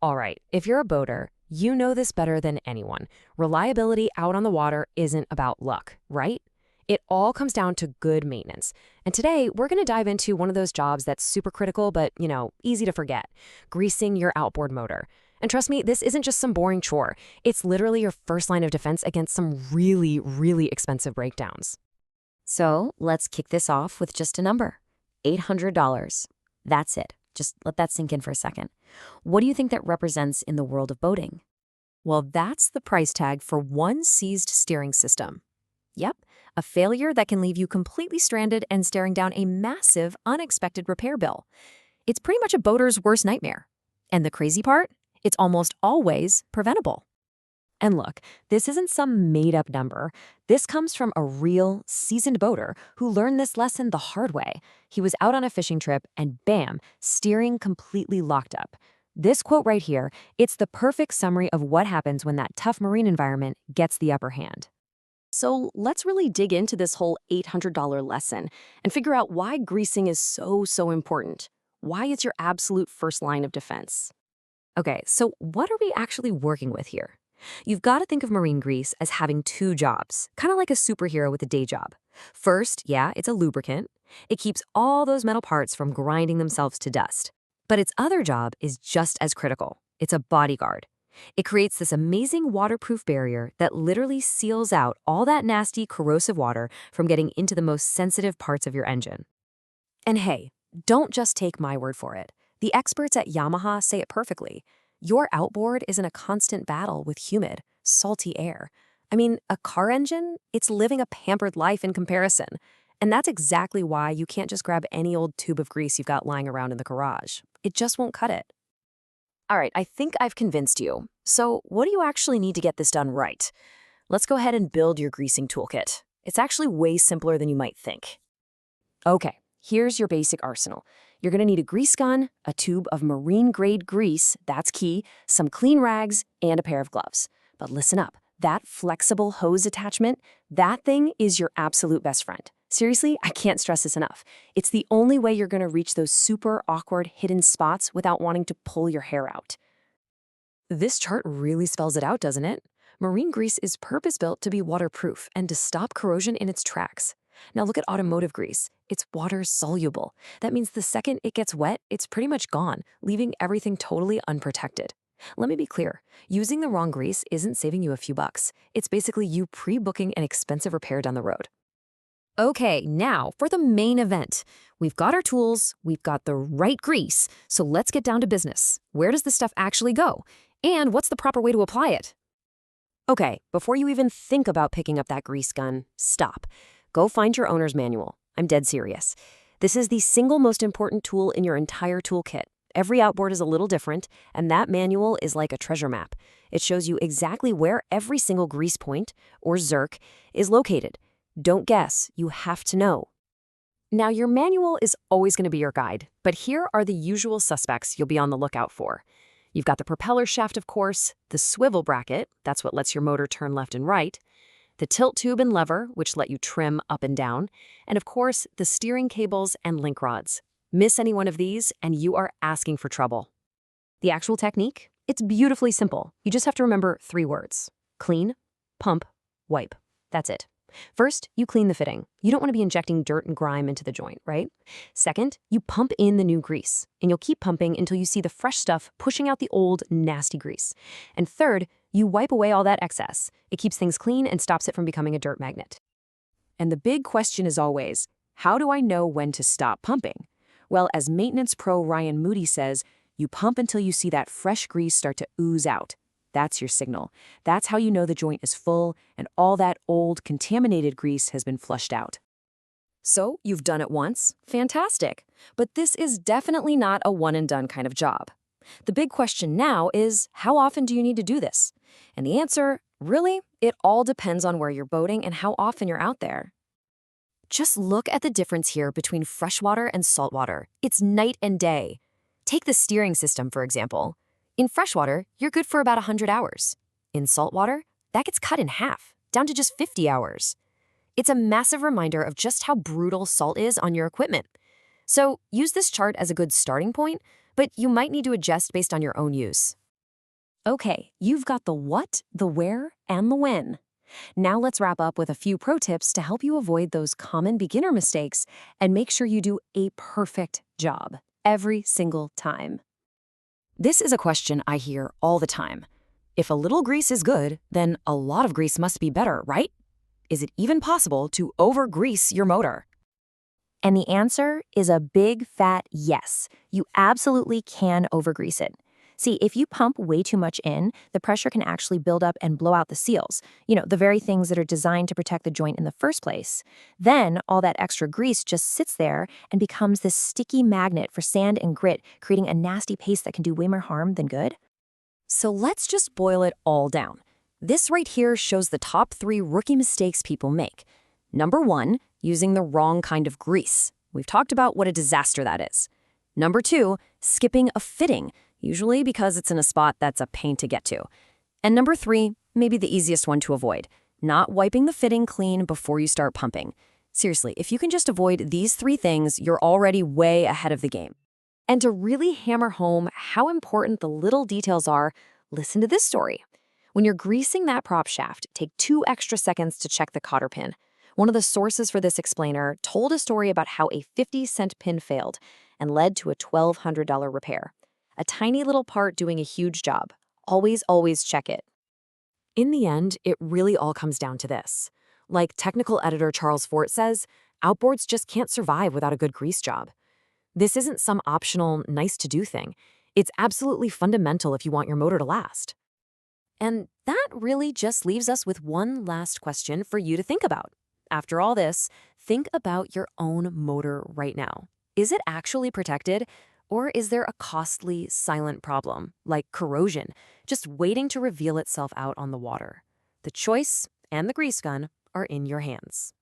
All right, if you're a boater, you know this better than anyone. Reliability out on the water isn't about luck, right? It all comes down to good maintenance. And today, we're going to dive into one of those jobs that's super critical but, easy to forget, greasing your outboard motor. And trust me, this isn't just some boring chore. It's literally your first line of defense against some really, really expensive breakdowns. So let's kick this off with just a number, $800. That's it. Just let that sink in for a second. What do you think that represents in the world of boating? Well, that's the price tag for one seized steering system. Yep, a failure that can leave you completely stranded and staring down a massive, unexpected repair bill. It's pretty much a boater's worst nightmare. And the crazy part? It's almost always preventable. And look, this isn't some made-up number. This comes from a real, seasoned boater who learned this lesson the hard way. He was out on a fishing trip and bam, steering completely locked up. This quote right here, it's the perfect summary of what happens when that tough marine environment gets the upper hand. So let's really dig into this whole $800 lesson and figure out why greasing is so important. Why it's your absolute first line of defense. Okay, so what are we actually working with here? You've got to think of marine grease as having two jobs, kind of like a superhero with a day job. First, yeah, it's a lubricant. It keeps all those metal parts from grinding themselves to dust. But its other job is just as critical. It's a bodyguard. It creates this amazing waterproof barrier that literally seals out all that nasty, corrosive water from getting into the most sensitive parts of your engine. And hey, don't just take my word for it. The experts at Yamaha say it perfectly. Your outboard is in a constant battle with humid, salty air. I mean, a car engine, it's living a pampered life in comparison. And that's exactly why you can't just grab any old tube of grease you've got lying around in the garage. It just won't cut it. All right, I think I've convinced you. So what do you actually need to get this done right? Let's go ahead and build your greasing toolkit. It's actually way simpler than you might think. Okay, here's your basic arsenal. You're going to need a grease gun, a tube of marine-grade grease, that's key, some clean rags, and a pair of gloves. But listen up, that flexible hose attachment, that thing is your absolute best friend. Seriously, I can't stress this enough. It's the only way you're going to reach those super awkward hidden spots without wanting to pull your hair out. This chart really spells it out, doesn't it? Marine grease is purpose-built to be waterproof and to stop corrosion in its tracks. Now look at automotive grease. It's water-soluble. That means the second it gets wet, it's pretty much gone, leaving everything totally unprotected. Let me be clear. Using the wrong grease isn't saving you a few bucks. It's basically you pre-booking an expensive repair down the road. Okay, now for the main event. We've got our tools, we've got the right grease, so let's get down to business. Where does this stuff actually go? And what's the proper way to apply it? Okay, before you even think about picking up that grease gun, stop. Go find your owner's manual. I'm dead serious. This is the single most important tool in your entire toolkit. Every outboard is a little different, and that manual is like a treasure map. It shows you exactly where every single grease point, or zerk, is located. Don't guess, you have to know. Now, your manual is always going to be your guide, but here are the usual suspects you'll be on the lookout for. You've got the propeller shaft, of course, the swivel bracket, that's what lets your motor turn left and right, the tilt tube and lever, which let you trim up and down, and of course, the steering cables and link rods. Miss any one of these, and you are asking for trouble. The actual technique? It's beautifully simple. You just have to remember 3 words. Clean, pump, wipe. That's it. First, you clean the fitting. You don't want to be injecting dirt and grime into the joint, right? Second, you pump in the new grease, and you'll keep pumping until you see the fresh stuff pushing out the old, nasty grease. And third, you wipe away all that excess. It keeps things clean and stops it from becoming a dirt magnet. And the big question is always, how do I know when to stop pumping? Well, as maintenance pro Ryan Moody says, you pump until you see that fresh grease start to ooze out. That's your signal. That's how you know the joint is full and all that old, contaminated grease has been flushed out. So, you've done it once? Fantastic. But this is definitely not a one-and-done kind of job. The big question now is, how often do you need to do this? And the answer, really, it all depends on where you're boating and how often you're out there. Just look at the difference here between freshwater and saltwater. It's night and day. Take the steering system, for example. In freshwater, you're good for about 100 hours. In saltwater, that gets cut in half, down to just 50 hours. It's a massive reminder of just how brutal salt is on your equipment. So use this chart as a good starting point, but you might need to adjust based on your own use. Okay, you've got the what, the where, and the when. Now let's wrap up with a few pro tips to help you avoid those common beginner mistakes and make sure you do a perfect job every single time. This is a question I hear all the time. If a little grease is good, then a lot of grease must be better, right? Is it even possible to over-grease your motor? And the answer is a big fat yes. You absolutely can overgrease it. See, if you pump way too much in, the pressure can actually build up and blow out the seals, the very things that are designed to protect the joint in the first place. Then all that extra grease just sits there and becomes this sticky magnet for sand and grit, creating a nasty paste that can do way more harm than good. So let's just boil it all down. This right here shows the top 3 rookie mistakes people make. Number 1, using the wrong kind of grease. We've talked about what a disaster that is. Number 2, skipping a fitting, usually because it's in a spot that's a pain to get to. And number 3, maybe the easiest one to avoid, not wiping the fitting clean before you start pumping. Seriously, if you can just avoid these 3 things, you're already way ahead of the game. And to really hammer home how important the little details are, listen to this story. When you're greasing that prop shaft, take 2 extra seconds to check the cotter pin. One of the sources for this explainer told a story about how a 50-cent pin failed and led to a $1,200 repair. A tiny little part doing a huge job. Always, always check it. In the end, it really all comes down to this. Like technical editor Charles Fort says, outboards just can't survive without a good grease job. This isn't some optional, nice-to-do thing. It's absolutely fundamental if you want your motor to last. And that really just leaves us with one last question for you to think about. After all this, think about your own motor right now. Is it actually protected? Or is there a costly, silent problem, like corrosion, just waiting to reveal itself out on the water? The choice and the grease gun are in your hands.